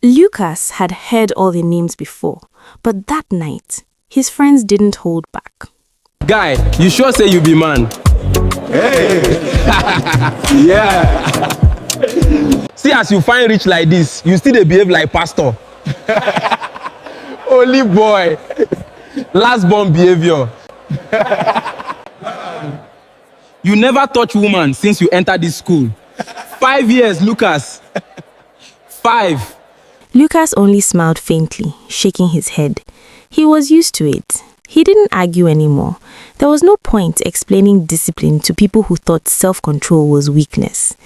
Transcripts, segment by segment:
Lucas had heard all the names before, but that night, his friends didn't hold back. Guy, you sure say you be man? Hey! Yeah! See, as you find rich like this, you still dey behave like pastor. Holy boy! Last born behavior. You never touch woman since you entered this school. 5 years, Lucas. 5. Lucas only smiled faintly, shaking his head. He was used to it. He didn't argue anymore. There was no point explaining discipline to people who thought self-control was weakness.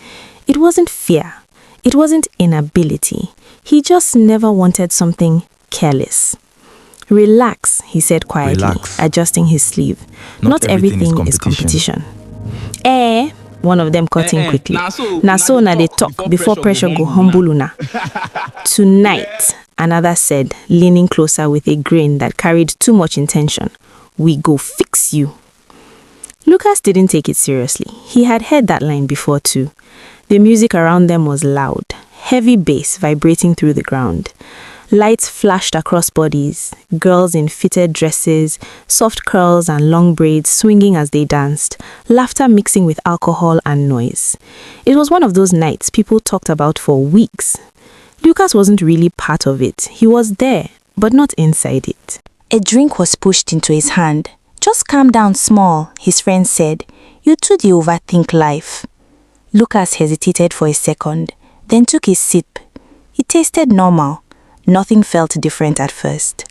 It wasn't fear. It wasn't inability. He just never wanted something careless. Relax, he said quietly, adjusting his sleeve. Not everything is competition. One of them cut in quickly. Na so they talk before pressure go humble una. Tonight, another said, leaning closer with a grin that carried too much intention. We go fix you. Lucas didn't take it seriously. He had heard that line before too. The music around them was loud, heavy bass vibrating through the ground. Lights flashed across bodies, girls in fitted dresses, soft curls and long braids swinging as they danced, laughter mixing with alcohol and noise. It was one of those nights people talked about for weeks. Lucas wasn't really part of it. He was there, but not inside it. A drink was pushed into his hand. Just calm down small, his friend said. You too dey overthink life. Lucas hesitated for a second, then took his sip. It tasted normal. Nothing felt different at first.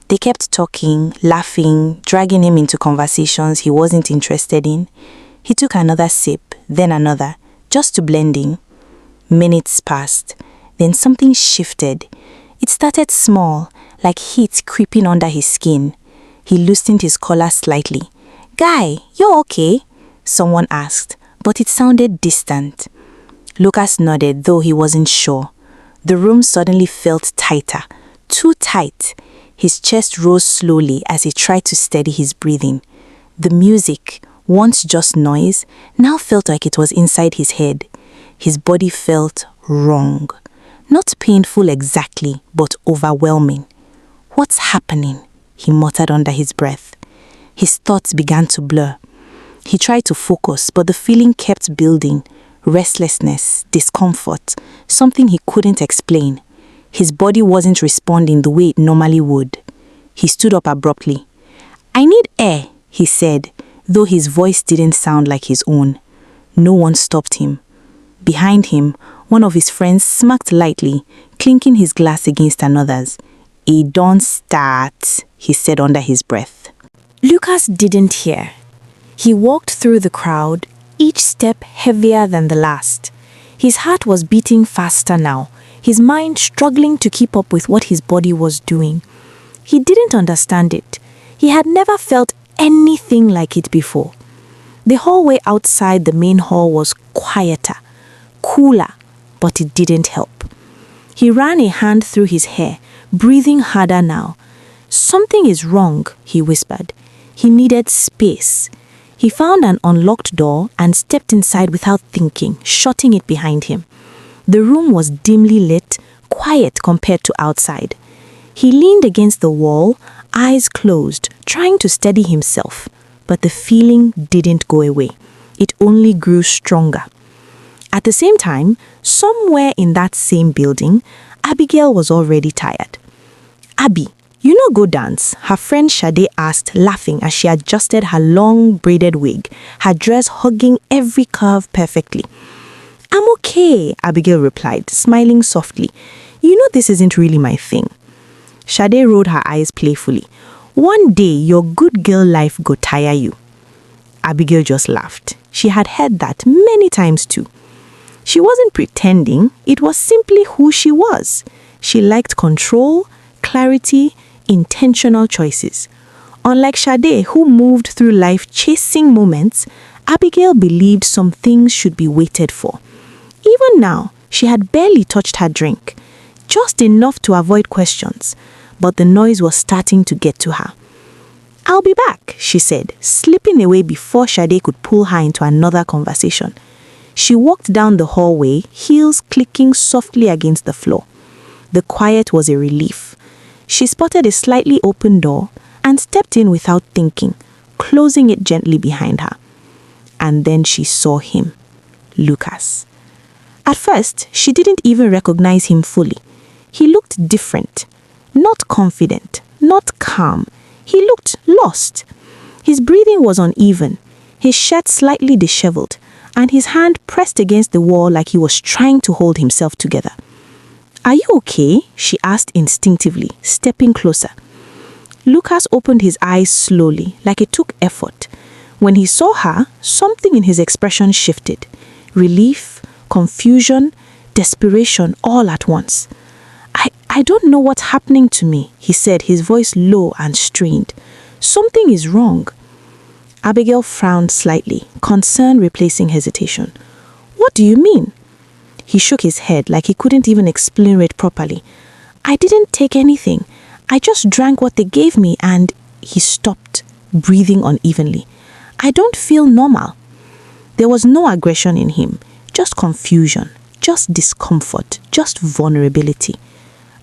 They kept talking, laughing, dragging him into conversations he wasn't interested in. He took another sip, then another, just to blend in. Minutes passed. Then something shifted. It started small, like heat creeping under his skin. He loosened his collar slightly. Guy, you okay? Someone asked, but it sounded distant. Lucas nodded, though he wasn't sure. The room suddenly felt tighter, too tight. His chest rose slowly as he tried to steady his breathing. The music, once just noise, now felt like it was inside his head. His body felt wrong. Not painful exactly, but overwhelming. What's happening? He muttered under his breath. His thoughts began to blur. He tried to focus, but the feeling kept building. Restlessness, discomfort, something he couldn't explain. His body wasn't responding the way it normally would. He stood up abruptly. I need air, he said, though his voice didn't sound like his own. No one stopped him. Behind him, one of his friends smirked lightly, clinking his glass against another's. It don't start, he said under his breath. Lucas didn't hear. He walked through the crowd, each step heavier than the last. His heart was beating faster now, his mind struggling to keep up with what his body was doing. He didn't understand it. He had never felt anything like it before. The hallway outside the main hall was quieter, cooler, but it didn't help. He ran a hand through his hair, breathing harder now. Something is wrong, he whispered. He needed space. He found an unlocked door and stepped inside without thinking, shutting it behind him. The room was dimly lit, quiet compared to outside. He leaned against the wall, eyes closed, trying to steady himself. But the feeling didn't go away. It only grew stronger. At the same time, somewhere in that same building, Abigail was already tired. Abby, you know go dance, her friend Sade asked, laughing as she adjusted her long braided wig, her dress hugging every curve perfectly. I'm okay, Abigail replied, smiling softly. You know this isn't really my thing. Sade rolled her eyes playfully. One day your good girl life go tire you. Abigail just laughed. She had heard that many times too. She wasn't pretending, it was simply who she was. She liked control, clarity, intentional choices. Unlike Sade, who moved through life chasing moments, Abigail believed some things should be waited for. Even now, she had barely touched her drink, just enough to avoid questions, but the noise was starting to get to her. I'll be back, she said, slipping away before Sade could pull her into another conversation. She walked down the hallway, heels clicking softly against the floor. The quiet was a relief. She spotted a slightly open door and stepped in without thinking, closing it gently behind her. And then she saw him, Lucas. At first, she didn't even recognize him fully. He looked different, not confident, not calm. He looked lost. His breathing was uneven, his shirt slightly disheveled, and his hand pressed against the wall like he was trying to hold himself together. "Are you okay?" she asked instinctively, stepping closer. Lucas opened his eyes slowly, like it took effort. When he saw her, something in his expression shifted. Relief, confusion, desperation all at once. I don't know what's happening to me," he said, his voice low and strained. "Something is wrong." Abigail frowned slightly, concern replacing hesitation. "What do you mean?" He shook his head like he couldn't even explain it properly. "I didn't take anything. I just drank what they gave me and..." He stopped, breathing unevenly. "I don't feel normal." There was no aggression in him, just confusion, just discomfort, just vulnerability.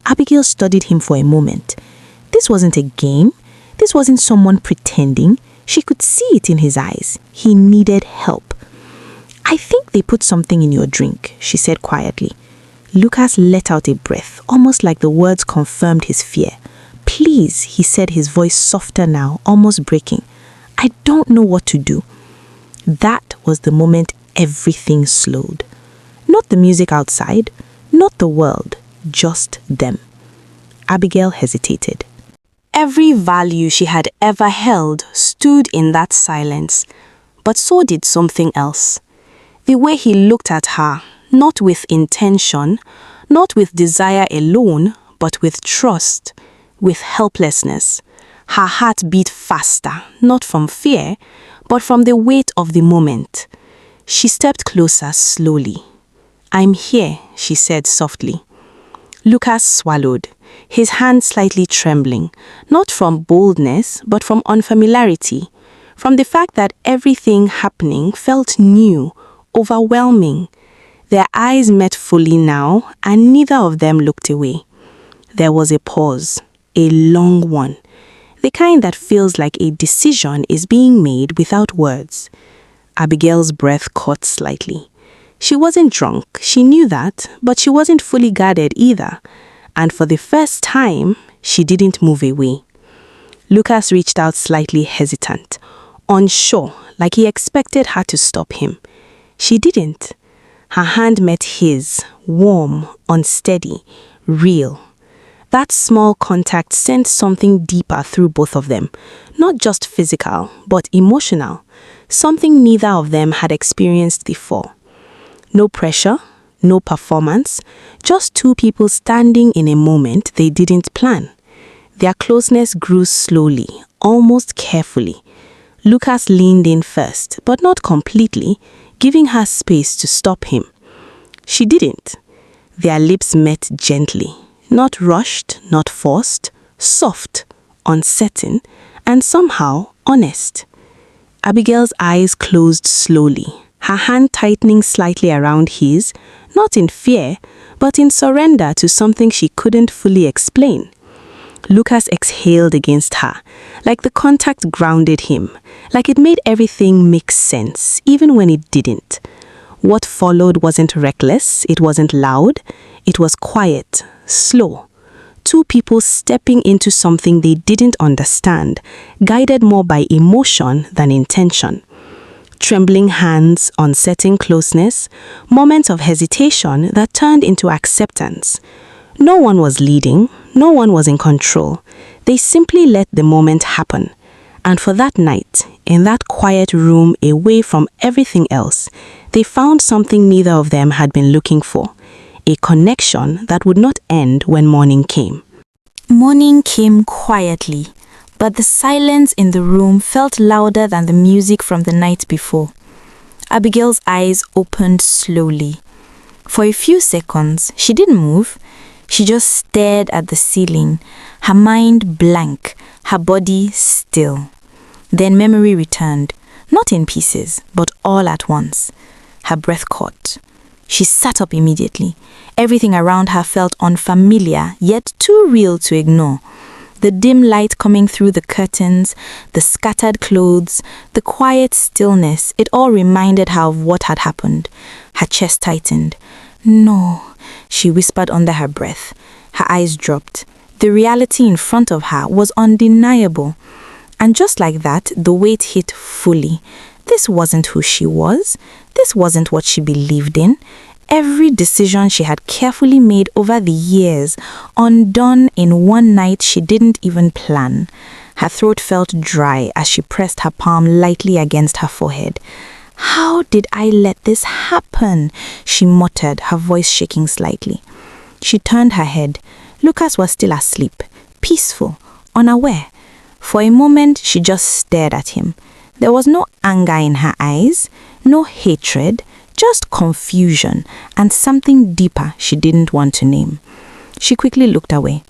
Abigail studied him for a moment. This wasn't a game. This wasn't someone pretending. She could see it in his eyes. He needed help. "I think they put something in your drink," she said quietly. Lucas let out a breath, almost like the words confirmed his fear. "Please," he said, his voice softer now, almost breaking. "I don't know what to do." That was the moment everything slowed. Not the music outside, not the world, just them. Abigail hesitated. Every value she had ever held stood in that silence, but so did something else. The way he looked at her, not with intention, not with desire alone, but with trust, with helplessness. Her heart beat faster, not from fear, but from the weight of the moment. She stepped closer slowly. "I'm here," she said softly. Lucas swallowed, his hand slightly trembling, not from boldness, but from unfamiliarity, from the fact that everything happening felt new, overwhelming. Their eyes met fully now, and neither of them looked away. There was a pause, a long one, the kind that feels like a decision is being made without words. Abigail's breath caught slightly. She wasn't drunk, she knew that, but she wasn't fully guarded either. And for the first time, she didn't move away. Lucas reached out slightly hesitant, unsure, like he expected her to stop him. She didn't. Her hand met his, warm, unsteady, real. That small contact sent something deeper through both of them, not just physical, but emotional, something neither of them had experienced before. No pressure, no performance, just two people standing in a moment they didn't plan. Their closeness grew slowly, almost carefully. Lucas leaned in first, but not completely, giving her space to stop him. She didn't. Their lips met gently, not rushed, not forced, soft, uncertain, and somehow honest. Abigail's eyes closed slowly, her hand tightening slightly around his, not in fear, but in surrender to something she couldn't fully explain. Lucas exhaled against her, like the contact grounded him, like it made everything make sense, even when it didn't. What followed wasn't reckless, it wasn't loud, it was quiet, slow. Two people stepping into something they didn't understand, guided more by emotion than intention. Trembling hands, uncertain closeness, moments of hesitation that turned into acceptance. No one was leading, no one was in control. They simply let the moment happen. And for that night, in that quiet room away from everything else, they found something neither of them had been looking for. A connection that would not end when morning came. Morning came quietly, but the silence in the room felt louder than the music from the night before. Abigail's eyes opened slowly. For a few seconds, she didn't move. She just stared at the ceiling, her mind blank, her body still. Then memory returned, not in pieces, but all at once. Her breath caught. She sat up immediately. Everything around her felt unfamiliar, yet too real to ignore. The dim light coming through the curtains, the scattered clothes, the quiet stillness, it all reminded her of what had happened. Her chest tightened. "No," she whispered under her breath. Her eyes dropped. The reality in front of her was undeniable. And just like that, the weight hit fully. This wasn't who she was. This wasn't what she believed in. Every decision she had carefully made over the years, undone in one night she didn't even plan. Her throat felt dry as she pressed her palm lightly against her forehead. "How did I let this happen?" she muttered, her voice shaking slightly. She turned her head. Lucas was still asleep, peaceful, unaware. For a moment, she just stared at him. There was no anger in her eyes, no hatred, just confusion and something deeper she didn't want to name. She quickly looked away.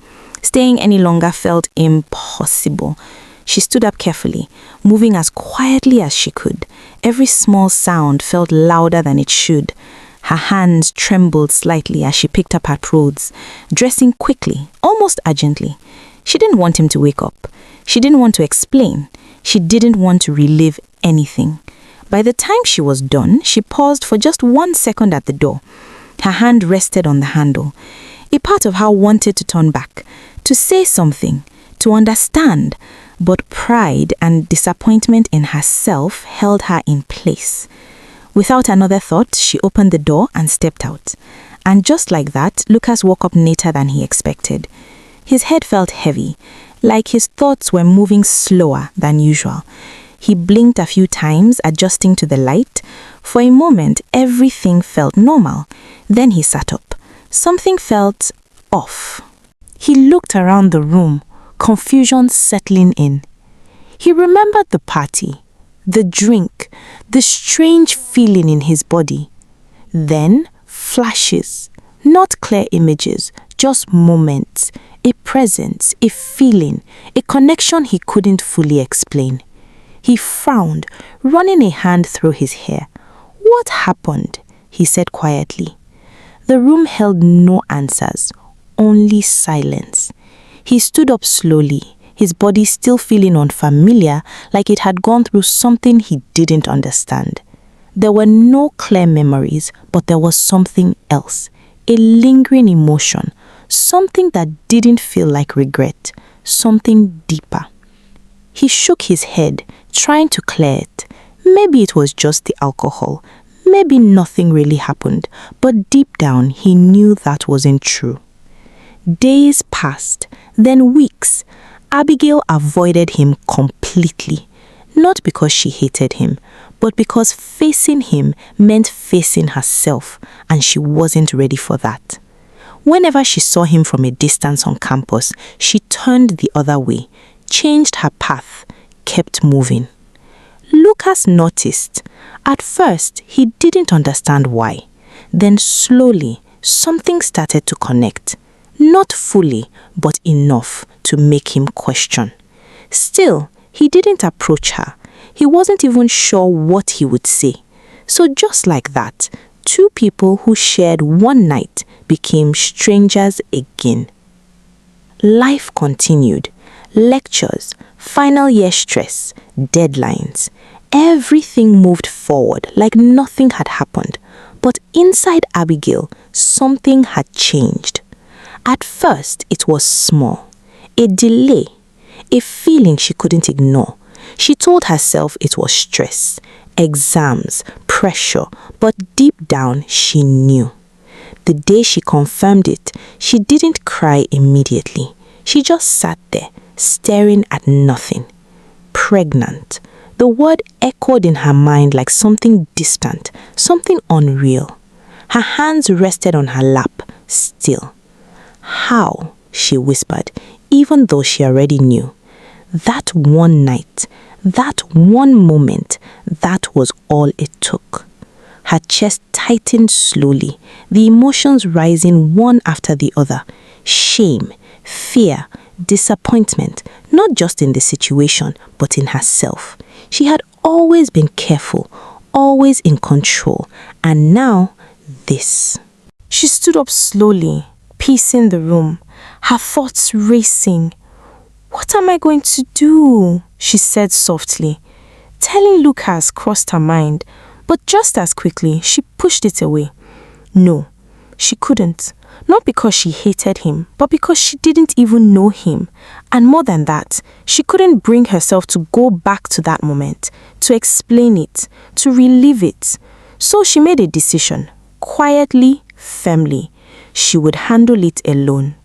Staying any longer felt impossible. She stood up carefully, moving as quietly as she could. Every small sound felt louder than it should. Her hands trembled slightly as she picked up her clothes, dressing quickly, almost urgently. She didn't want him to wake up. She didn't want to explain. She didn't want to relive anything. By the time she was done, she paused for just 1 second at the door. Her hand rested on the handle. A part of her wanted to turn back, to say something, to understand, but pride and disappointment in herself held her in place. Without another thought, she opened the door and stepped out. And just like that, Lucas woke up later than he expected. His head felt heavy, like his thoughts were moving slower than usual. He blinked a few times, adjusting to the light. For a moment, everything felt normal. Then he sat up. Something felt off. He looked around the room, confusion settling in. He remembered the party, the drink, the strange feeling in his body. Then, flashes, not clear images, just moments, a presence, a feeling, a connection he couldn't fully explain. He frowned, running a hand through his hair. "What happened?" he said quietly. The room held no answers, only silence. He stood up slowly, his body still feeling unfamiliar, like it had gone through something he didn't understand. There were no clear memories, but there was something else, a lingering emotion, something that didn't feel like regret, something deeper. He shook his head, trying to clear it. Maybe it was just the alcohol. Maybe nothing really happened. But deep down, he knew that wasn't true. Days passed, then weeks. Abigail avoided him completely. Not because she hated him, but because facing him meant facing herself, and she wasn't ready for that. Whenever she saw him from a distance on campus, she turned the other way, changed her path, kept moving. Lucas noticed. At first, he didn't understand why. Then slowly, something started to connect. Not fully, but enough to make him question. Still, he didn't approach her. He wasn't even sure what he would say. So just like that, two people who shared one night became strangers again. Life continued. Lectures, final year stress, deadlines. Everything moved forward like nothing had happened. But inside Abigail, something had changed. At first, it was small. A delay. A feeling she couldn't ignore. She told herself it was stress, exams, pressure, but deep down she knew. The day she confirmed it, she didn't cry immediately. She just sat there, staring at nothing. Pregnant. The word echoed in her mind like something distant, something unreal. Her hands rested on her lap, still. "How?" she whispered, even though she already knew. That one night, that one moment, that was all it took. Her chest tightened slowly, the emotions rising one after the other. Shame, fear, disappointment, not just in the situation, but in herself. She had always been careful, always in control, and now this. She stood up slowly, pacing the room, her thoughts racing. "What am I going to do?" she said softly. Telling Lucas crossed her mind, but just as quickly she pushed it away. No, she couldn't. Not because she hated him, but because she didn't even know him. And more than that, she couldn't bring herself to go back to that moment, to explain it, to relive it. So she made a decision, quietly, firmly. She would handle it alone.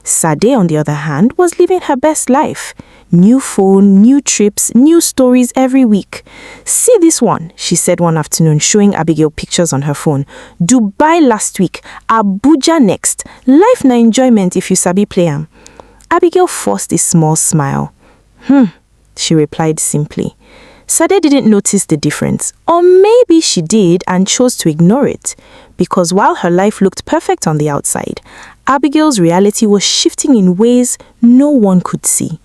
Sade, on the other hand, was living her best life. New phone, new trips, new stories every week. "See this one," she said one afternoon, showing Abigail pictures on her phone. "Dubai last week, Abuja next. Life na enjoyment if you sabi play am." Abigail forced a small smile. She replied simply. Sade didn't notice the difference, or maybe she did and chose to ignore it, because while her life looked perfect on the outside, Abigail's reality was shifting in ways no one could see.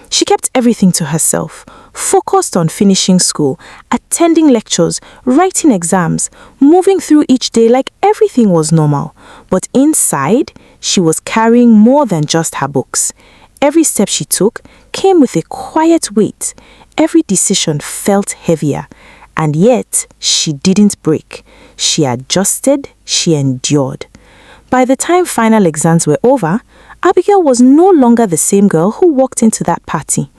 She kept everything to herself, focused on finishing school, attending lectures, writing exams, moving through each day like everything was normal. But inside, she was carrying more than just her books. Every step she took came with a quiet weight. Every decision felt heavier. And yet, she didn't break. She adjusted, she endured. By the time final exams were over, Abigail was no longer the same girl who walked into that party.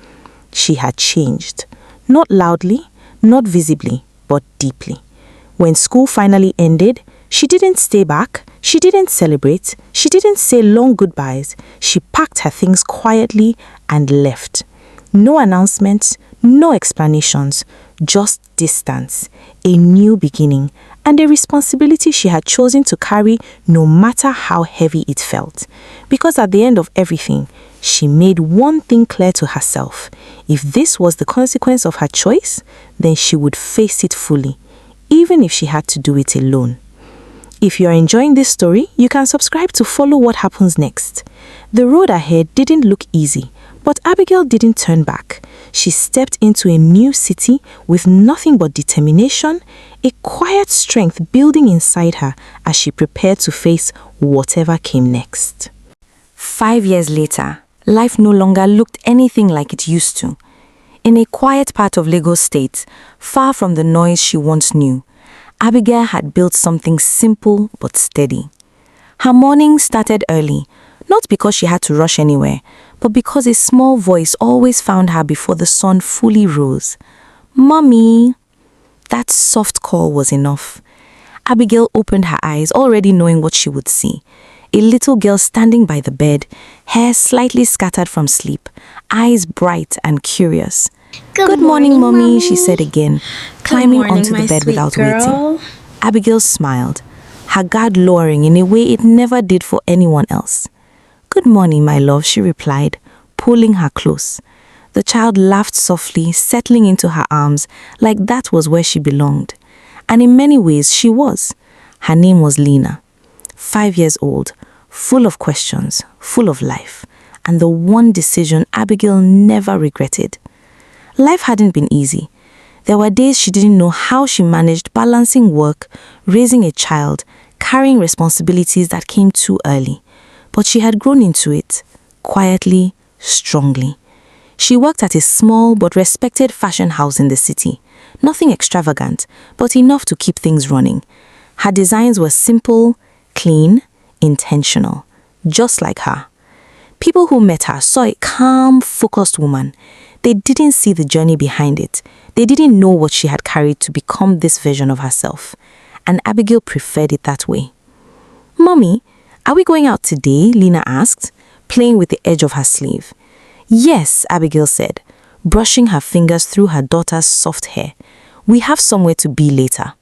She had changed. Not loudly, not visibly, but deeply. When school finally ended, she didn't stay back, she didn't celebrate, she didn't say long goodbyes. She packed her things quietly and left. No announcements, no explanations, just distance, a new beginning, and a responsibility she had chosen to carry no matter how heavy it felt. Because at the end of everything, she made one thing clear to herself. If this was the consequence of her choice, then she would face it fully, even if she had to do it alone. If you are enjoying this story, you can subscribe to follow what happens next. The road ahead didn't look easy, but Abigail didn't turn back. She stepped into a new city with nothing but determination, a quiet strength building inside her as she prepared to face whatever came next. 5 years later, life no longer looked anything like it used to. In a quiet part of Lagos State, far from the noise she once knew, Abigail had built something simple but steady. Her morning started early, not because she had to rush anywhere, but because a small voice always found her before the sun fully rose. "Mommy!" That soft call was enough. Abigail opened her eyes, already knowing what she would see. A little girl standing by the bed, hair slightly scattered from sleep, eyes bright and curious. Good morning, Mommy, she said again, climbing onto the bed without waiting. Abigail smiled, her guard lowering in a way it never did for anyone else. "Good morning, my love," she replied, pulling her close. The child laughed softly, settling into her arms like that was where she belonged. And in many ways, she was. Her name was Lena, 5 years old, full of questions, full of life, and the one decision Abigail never regretted. Life hadn't been easy. There were days she didn't know how she managed balancing work, raising a child, carrying responsibilities that came too early. But she had grown into it, quietly, strongly. She worked at a small but respected fashion house in the city. Nothing extravagant, but enough to keep things running. Her designs were simple, clean, intentional, just like her. People who met her saw a calm, focused woman. They didn't see the journey behind it. They didn't know what she had carried to become this version of herself. And Abigail preferred it that way. "Mommy, are we going out today?" Lena asked, playing with the edge of her sleeve. "Yes," Abigail said, brushing her fingers through her daughter's soft hair. "We have somewhere to be later."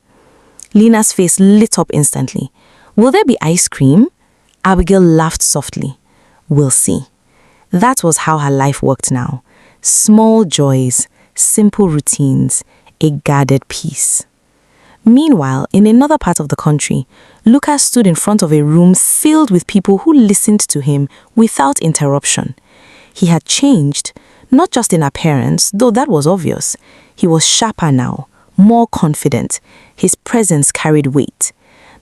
Lena's face lit up instantly. "Will there be ice cream?" Abigail laughed softly. "We'll see." That was how her life worked now. Small joys, simple routines, a guarded peace. Meanwhile, in another part of the country, Lucas stood in front of a room filled with people who listened to him without interruption. He had changed, not just in appearance, though that was obvious. He was sharper now, more confident. His presence carried weight.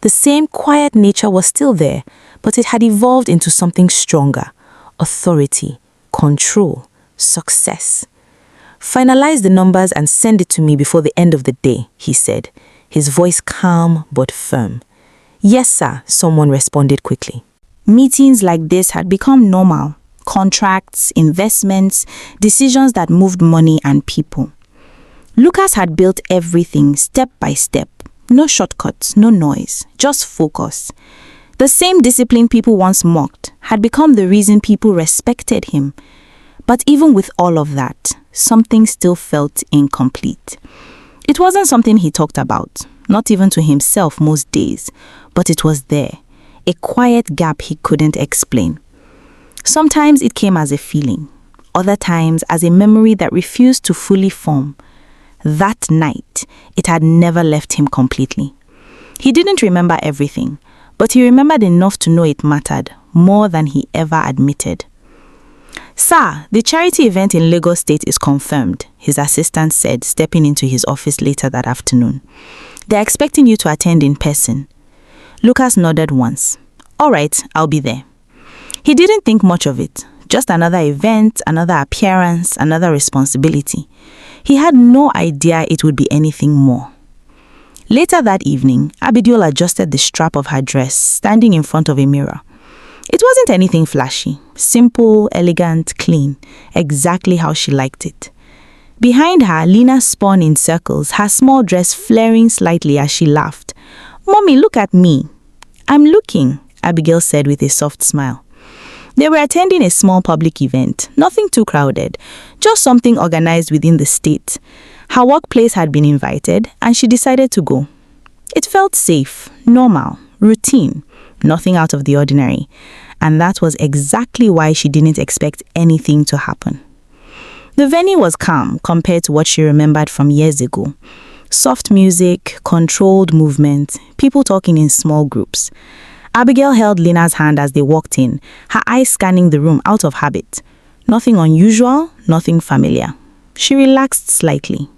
The same quiet nature was still there, but it had evolved into something stronger: authority, control, success. "Finalize the numbers and send it to me before the end of the day," he said, his voice calm but firm. "Yes, sir," someone responded quickly. Meetings like this had become normal. Contracts, investments, decisions that moved money and people. Lucas had built everything step by step. No shortcuts, no noise, just focus. The same discipline people once mocked had become the reason people respected him. But even with all of that, something still felt incomplete. It wasn't something he talked about, not even to himself most days, but it was there, a quiet gap he couldn't explain. Sometimes it came as a feeling, other times as a memory that refused to fully form. That night, it had never left him completely. He didn't remember everything, but he remembered enough to know it mattered, more than he ever admitted. "Sir, the charity event in Lagos State is confirmed," his assistant said, stepping into his office later that afternoon. "They're expecting you to attend in person." Lucas nodded once. "All right, I'll be there." He didn't think much of it. Just another event, another appearance, another responsibility. He had no idea it would be anything more. Later that evening, Abigail adjusted the strap of her dress, standing in front of a mirror. It wasn't anything flashy. Simple, elegant, clean. Exactly how she liked it. Behind her, Lena spun in circles, her small dress flaring slightly as she laughed. "Mommy, look at me." "I'm looking," Abigail said with a soft smile. They were attending a small public event, nothing too crowded, just something organized within the state. Her workplace had been invited, and she decided to go. It felt safe, normal, routine, nothing out of the ordinary, and that was exactly why she didn't expect anything to happen. The venue was calm compared to what she remembered from years ago. Soft music, controlled movement, people talking in small groups. Abigail held Lena's hand as they walked in, her eyes scanning the room out of habit. Nothing unusual, nothing familiar. She relaxed slightly.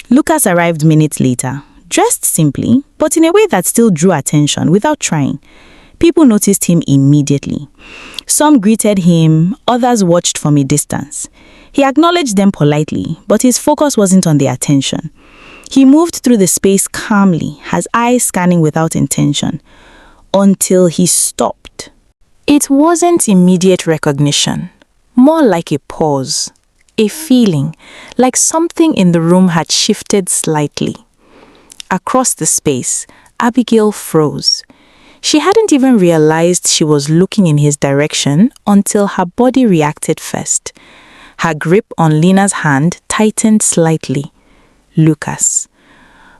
Lucas arrived minutes later, dressed simply, but in a way that still drew attention without trying. People noticed him immediately. Some greeted him, others watched from a distance. He acknowledged them politely, but his focus wasn't on their attention. He moved through the space calmly, his eyes scanning without intention, until he stopped. It wasn't immediate recognition, more like a pause, a feeling, like something in the room had shifted slightly. Across the space, Abigail froze. She hadn't even realized she was looking in his direction until her body reacted first. Her grip on Lena's hand tightened slightly. Lucas.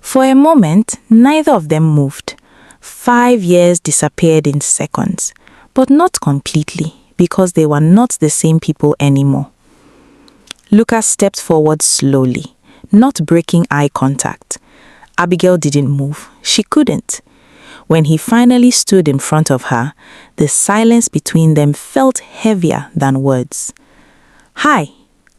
For a moment, neither of them moved. 5 years disappeared in seconds, but not completely, because they were not the same people anymore. Lucas stepped forward slowly, not breaking eye contact. Abigail didn't move. She couldn't. When he finally stood in front of her, the silence between them felt heavier than words. "Hi,"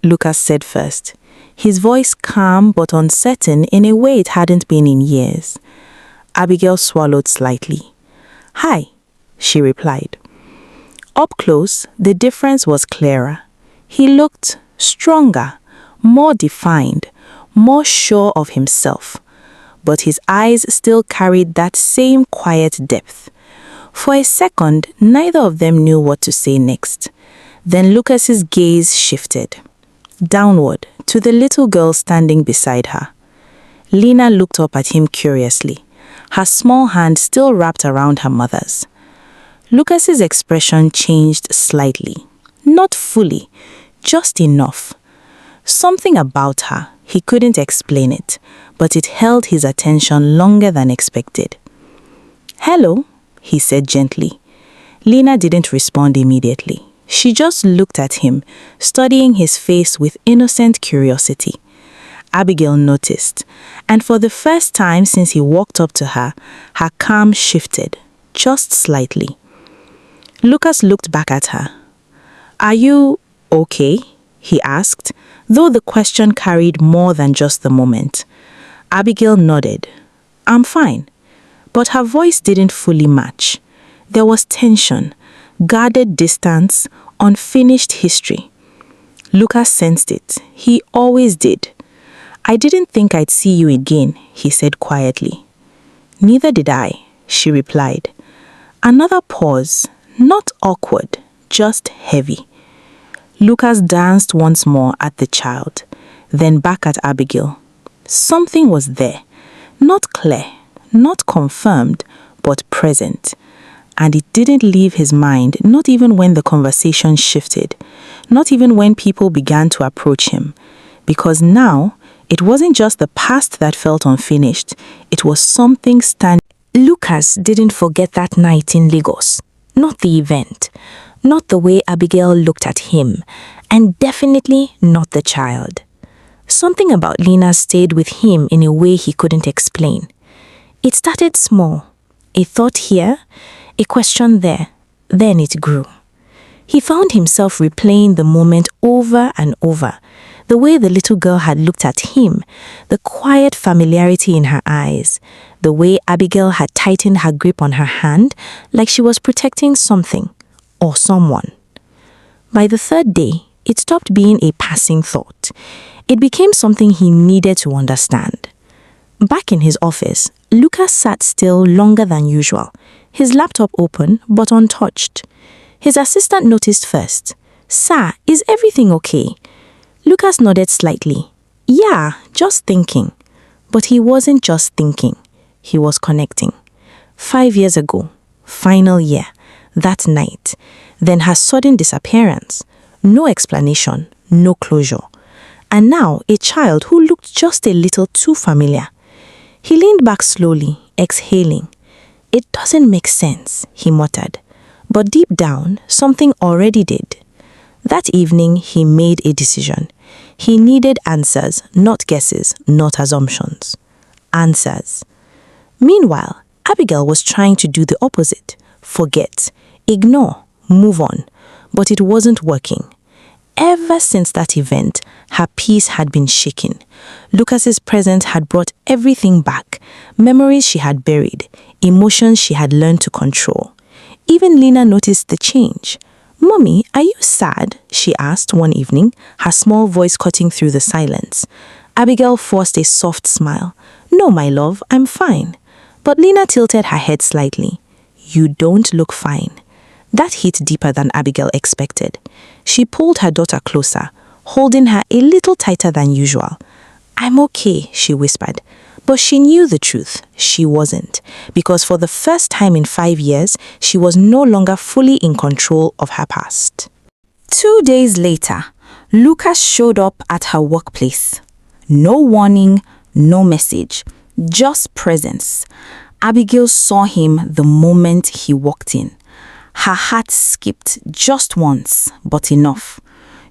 Lucas said first, his voice calm but uncertain in a way it hadn't been in years. Abigail swallowed slightly. "Hi," she replied. Up close, the difference was clearer. He looked stronger, more defined, more sure of himself. But his eyes still carried that same quiet depth. For a second, neither of them knew what to say next. Then Lucas's gaze shifted, downward, to the little girl standing beside her. Lena looked up at him curiously, her small hand still wrapped around her mother's. Lucas's expression changed slightly, not fully, just enough. Something about her, he couldn't explain it, but it held his attention longer than expected. "Hello," he said gently. Lena didn't respond immediately. She just looked at him, studying his face with innocent curiosity. Abigail noticed, and for the first time since he walked up to her, her calm shifted, just slightly. Lucas looked back at her. "Are you okay?" he asked, though the question carried more than just the moment. Abigail nodded. "I'm fine." But her voice didn't fully match. There was tension, guarded distance, unfinished history. Lucas sensed it. He always did. "I didn't think I'd see you again," he said quietly. "Neither did I," she replied. Another pause, not awkward, just heavy. Lucas danced once more at the child, then back at Abigail. Something was there, not clear, not confirmed, but present. And it didn't leave his mind, not even when the conversation shifted, not even when people began to approach him. Because now, it wasn't just the past that felt unfinished, it was something standing. Lucas didn't forget that night in Lagos. Not the event, not the way Abigail looked at him, and definitely not the child. Something about Lena stayed with him in a way he couldn't explain. It started small, a thought here, a question there, then it grew. He found himself replaying the moment over and over, the way the little girl had looked at him, the quiet familiarity in her eyes, the way Abigail had tightened her grip on her hand like she was protecting something or someone. By the third day, it stopped being a passing thought. It became something he needed to understand. Back in his office, Lucas sat still longer than usual, his laptop open but untouched. His assistant noticed first. "Sir, is everything okay?" Lucas nodded slightly. "Yeah, just thinking." But he wasn't just thinking. He was connecting. 5 years ago, final year, that night, then her sudden disappearance. No explanation, no closure. And now a child who looked just a little too familiar. He leaned back slowly, exhaling. "It doesn't make sense," he muttered. But deep down, something already did. That evening, he made a decision. He needed answers, not guesses, not assumptions. Answers. Meanwhile, Abigail was trying to do the opposite. Forget, ignore, move on. But it wasn't working. Ever since that event, her peace had been shaken. Lucas's presence had brought everything back. Memories she had buried, emotions she had learned to control. Even Lena noticed the change. "Mommy, are you sad?" she asked one evening, her small voice cutting through the silence. Abigail forced a soft smile. "No, my love, I'm fine." But Lena tilted her head slightly. "You don't look fine." That hit deeper than Abigail expected. She pulled her daughter closer, holding her a little tighter than usual. "I'm okay," she whispered. But she knew the truth. She wasn't. Because for the first time in 5 years, she was no longer fully in control of her past. 2 days later, Lucas showed up at her workplace. No warning, no message, just presence. Abigail saw him the moment he walked in. Her heart skipped just once, but enough.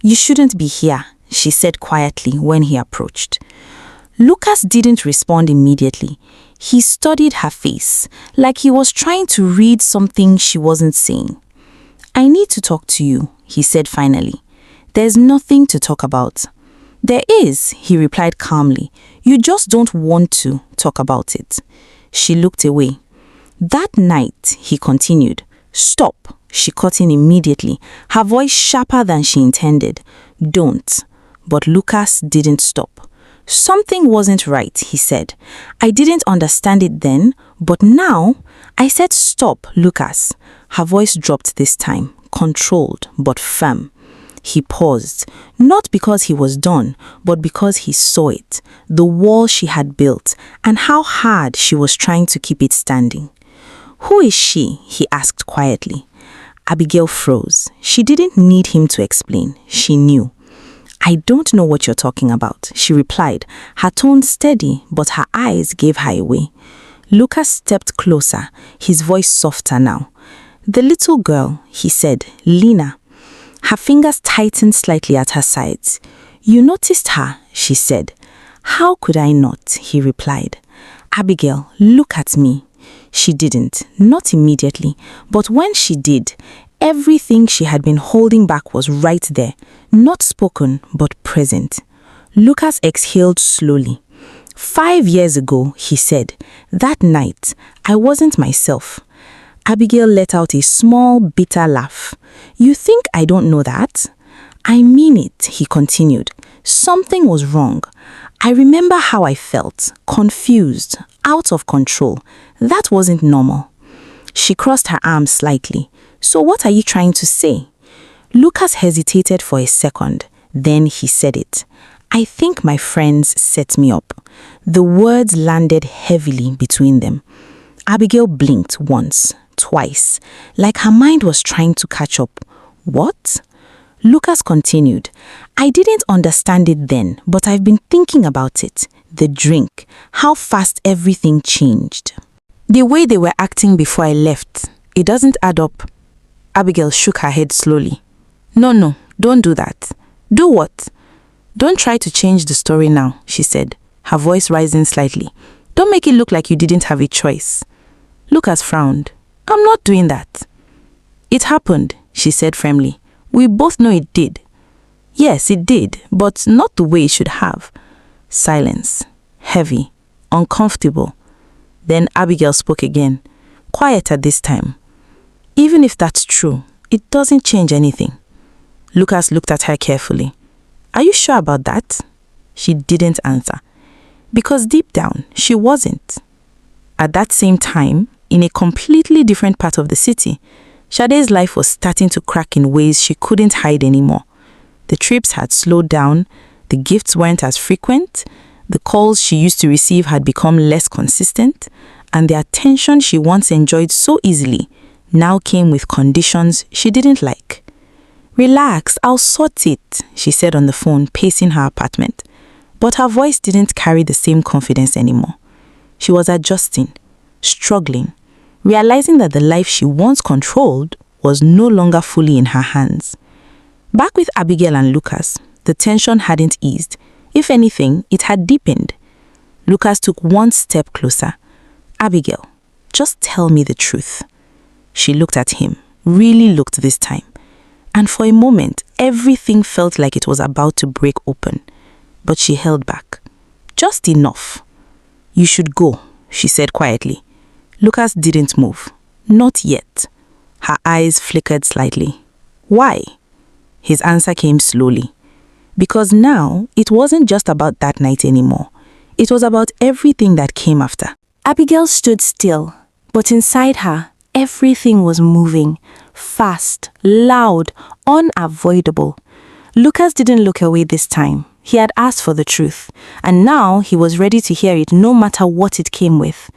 "You shouldn't be here," she said quietly when he approached. Lucas didn't respond immediately. He studied her face, like he was trying to read something she wasn't saying. "I need to talk to you," he said finally. "There's nothing to talk about." "There is," he replied calmly. "You just don't want to talk about it." She looked away. "That night," he continued. "Stop," she cut in immediately, her voice sharper than she intended. "Don't." But Lucas didn't stop. "Something wasn't right," he said. "I didn't understand it then, but now." I said, "Stop, Lucas." Her voice dropped this time, controlled but firm. He paused, not because he was done, but because he saw it, the wall she had built, and how hard she was trying to keep it standing. "Who is she?" he asked quietly. Abigail froze. She didn't need him to explain. She knew. "I don't know what you're talking about," she replied, her tone steady, but her eyes gave her away. Lucas stepped closer, his voice softer now. "The little girl," he said, "Lena." Her fingers tightened slightly at her sides. "You noticed her," she said. "How could I not?" he replied. "Abigail, look at me." She didn't, not immediately, but when she did, everything she had been holding back was right there, not spoken, but present. Lucas exhaled slowly. 5 years ago, he said, that night, I wasn't myself. Abigail let out a small, bitter laugh. You think I don't know that? I mean it, he continued. Something was wrong. I remember how I felt, confused, out of control. That wasn't normal. She crossed her arms slightly. So what are you trying to say? Lucas hesitated for a second. Then he said it. I think my friends set me up. The words landed heavily between them. Abigail blinked once, twice, like her mind was trying to catch up. What? Lucas continued. I didn't understand it then, but I've been thinking about it. The drink, how fast everything changed. The way they were acting before I left, it doesn't add up. Abigail shook her head slowly. No, don't do that. Do what? Don't try to change the story now, she said, her voice rising slightly. Don't make it look like you didn't have a choice. Lucas frowned. I'm not doing that. It happened, she said firmly. We both know it did. Yes, it did, but not the way it should have. Silence. Heavy. Uncomfortable. Then Abigail spoke again. Quieter this time. Even if that's true, it doesn't change anything. Lucas looked at her carefully. Are you sure about that? She didn't answer. Because deep down, she wasn't. At that same time, in a completely different part of the city, Sade's life was starting to crack in ways she couldn't hide anymore. The trips had slowed down, the gifts weren't as frequent, the calls she used to receive had become less consistent, and the attention she once enjoyed so easily now came with conditions she didn't like. Relax, I'll sort it, she said on the phone, pacing her apartment. But her voice didn't carry the same confidence anymore. She was adjusting, struggling, realizing that the life she once controlled was no longer fully in her hands. Back with Abigail and Lucas, the tension hadn't eased. If anything, it had deepened. Lucas took one step closer. Abigail, just tell me the truth. She looked at him, really looked this time. And for a moment, everything felt like it was about to break open. But she held back. Just enough. You should go, she said quietly. Lucas didn't move. Not yet. Her eyes flickered slightly. Why? His answer came slowly. Because now, it wasn't just about that night anymore. It was about everything that came after. Abigail stood still, but inside her, everything was moving. Fast, loud, unavoidable. Lucas didn't look away this time. He had asked for the truth, and now he was ready to hear it no matter what it came with.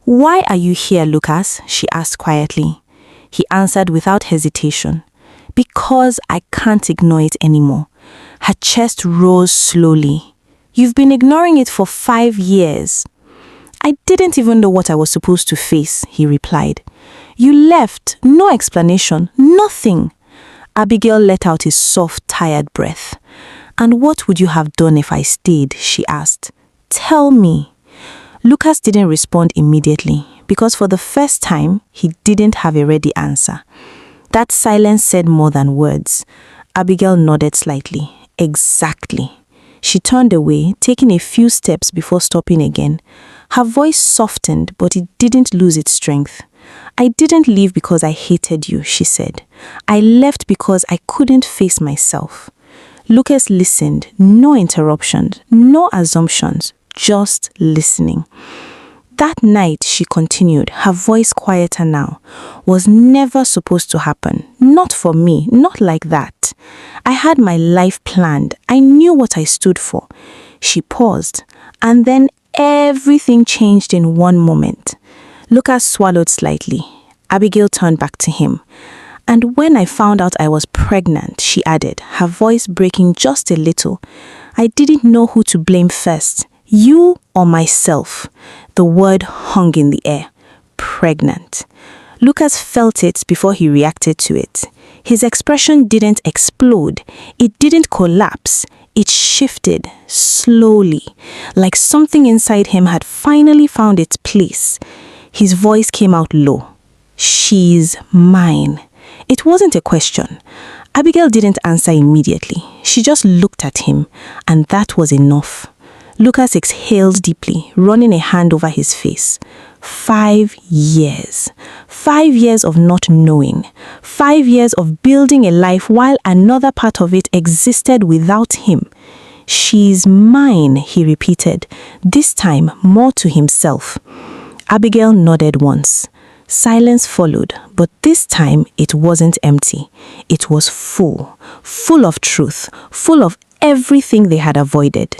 Why are you here, Lucas? She asked quietly. He answered without hesitation. Because I can't ignore it anymore. Her chest rose slowly. You've been ignoring it for 5 years. I didn't even know what I was supposed to face, he replied. You left, no explanation, nothing. Abigail let out a soft, tired breath. And what would you have done if I stayed? She asked. Tell me. Lucas didn't respond immediately because for the first time, he didn't have a ready answer. That silence said more than words. Abigail nodded slightly. Exactly. She turned away, taking a few steps before stopping again. Her voice softened, but it didn't lose its strength. I didn't leave because I hated you, she said. I left because I couldn't face myself. Lucas listened, no interruptions, no assumptions, just listening. That night, she continued, her voice quieter now, was never supposed to happen. Not for me, not like that. I had my life planned. I knew what I stood for. She paused, and then everything changed in one moment. Lucas swallowed slightly. Abigail turned back to him. And when I found out I was pregnant, she added, her voice breaking just a little, I didn't know who to blame first, you or myself. The word hung in the air. Pregnant. Lucas felt it before he reacted to it. His expression didn't explode. It didn't collapse. It shifted slowly, like something inside him had finally found its place. His voice came out low. She's mine. It wasn't a question. Abigail didn't answer immediately. She just looked at him, and that was enough. Lucas exhaled deeply, running a hand over his face. 5 years. 5 years of not knowing. 5 years of building a life while another part of it existed without him. She's mine, he repeated, this time more to himself. Abigail nodded once. Silence followed, but this time it wasn't empty. It was full of truth, full of everything they had avoided.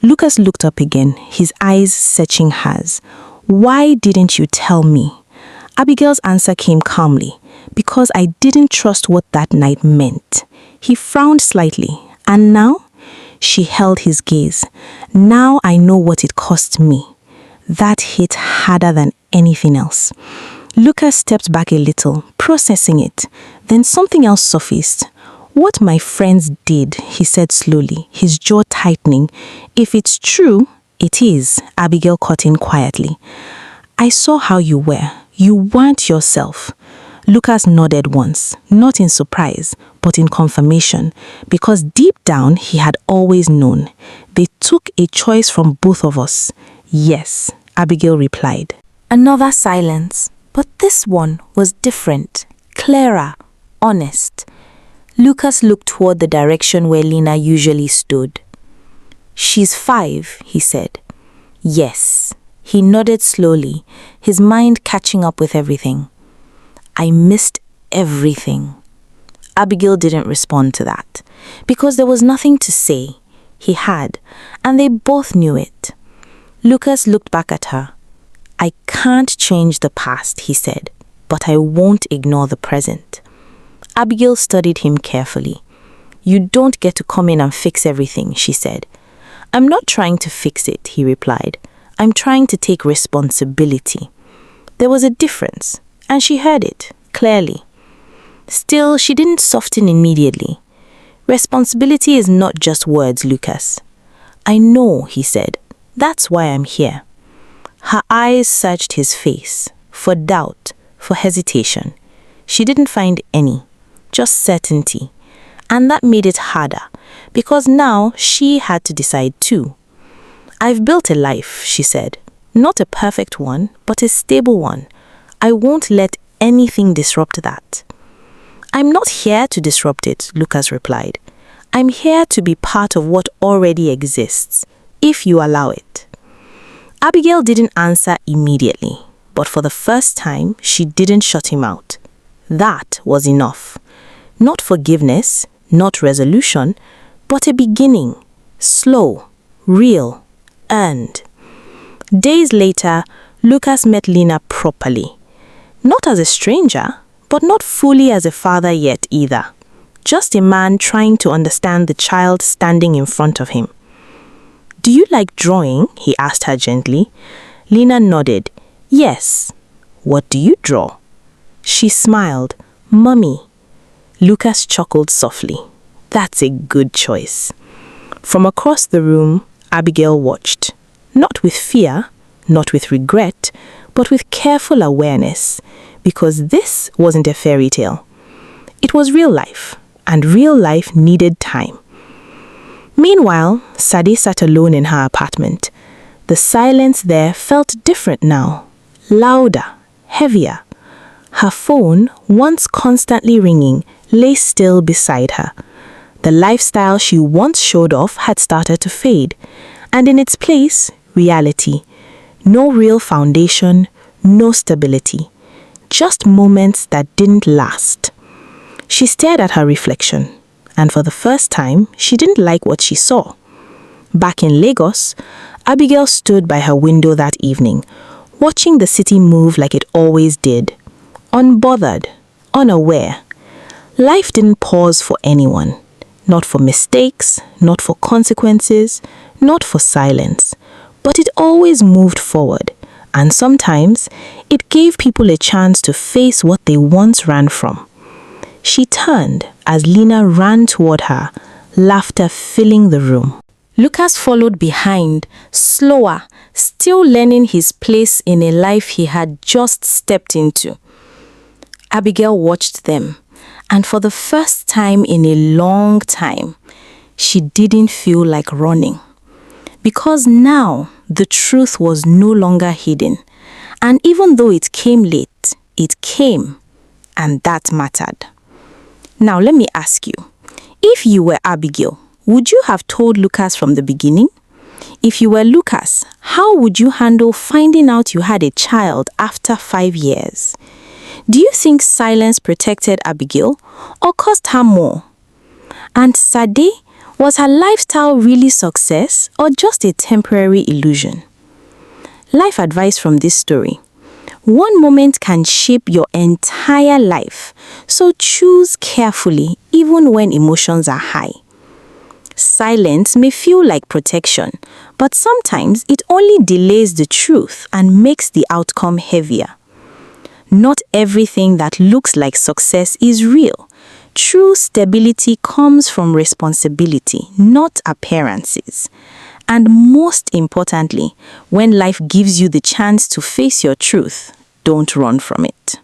Lucas looked up again, his eyes searching hers. Why didn't you tell me? Abigail's answer came calmly. Because I didn't trust what that night meant. He frowned slightly. And now? She held his gaze. Now I know what it cost me. That hit harder than anything else. Lucas stepped back a little, processing it. Then something else surfaced. What my friends did, he said slowly, his jaw tightening. If it's true, it is, Abigail cut in quietly. I saw how you were. You weren't yourself. Lucas nodded once, not in surprise, but in confirmation, because deep down he had always known. They took a choice from both of us. Yes, Abigail replied. Another silence, but this one was different, clearer, honest. Lucas looked toward the direction where Lena usually stood. She's 5, he said. Yes. He nodded slowly, his mind catching up with everything. I missed everything. Abigail didn't respond to that, because there was nothing to say. He had, and they both knew it. Lucas looked back at her. I can't change the past, he said, but I won't ignore the present. Abigail studied him carefully. You don't get to come in and fix everything, she said. I'm not trying to fix it, he replied. I'm trying to take responsibility. There was a difference, and she heard it, clearly. Still, she didn't soften immediately. Responsibility is not just words, Lucas. I know, he said. That's why I'm here. Her eyes searched his face, for doubt, for hesitation. She didn't find any, just certainty. And that made it harder, because now she had to decide too. I've built a life, she said. Not a perfect one, but a stable one. I won't let anything disrupt that. I'm not here to disrupt it, Lucas replied. I'm here to be part of what already exists, if you allow it. Abigail didn't answer immediately, but for the first time, she didn't shut him out. That was enough. Not forgiveness, not resolution, but a beginning. Slow, real, earned. Days later, Lucas met Lena properly. Not as a stranger, but not fully as a father yet either. Just a man trying to understand the child standing in front of him. Do you like drawing? He asked her gently. Lena nodded. Yes. What do you draw? She smiled. Mummy. Lucas chuckled softly. That's a good choice. From across the room, Abigail watched. Not with fear, not with regret, but with careful awareness, because this wasn't a fairy tale. It was real life, and real life needed time. Meanwhile, Sade sat alone in her apartment. The silence there felt different now, louder, heavier. Her phone, once constantly ringing, lay still beside her. The lifestyle she once showed off had started to fade, and in its place, reality. No real foundation, no stability. Just moments that didn't last. She stared at her reflection, and for the first time, she didn't like what she saw. Back in Lagos, Abigail stood by her window that evening, watching the city move like it always did. Unbothered, unaware. Life didn't pause for anyone. Not for mistakes, not for consequences, not for silence. But it always moved forward, and sometimes it gave people a chance to face what they once ran from. She turned as Lena ran toward her, laughter filling the room. Lucas followed behind, slower, still learning his place in a life he had just stepped into. Abigail watched them, and for the first time in a long time, she didn't feel like running. because now the truth was no longer hidden. And even though it came late, it came, and that mattered. Now let me ask you, if you were Abigail, would you have told Lucas from the beginning? If you were Lucas, how would you handle finding out you had a child after 5 years? Do you think silence protected Abigail or cost her more? And Sade, was her lifestyle really success or just a temporary illusion? Life advice from this story. One moment can shape your entire life, so choose carefully even when emotions are high. Silence may feel like protection, but sometimes it only delays the truth and makes the outcome heavier. Not everything that looks like success is real. True stability comes from responsibility, not appearances. And most importantly, when life gives you the chance to face your truth, don't run from it.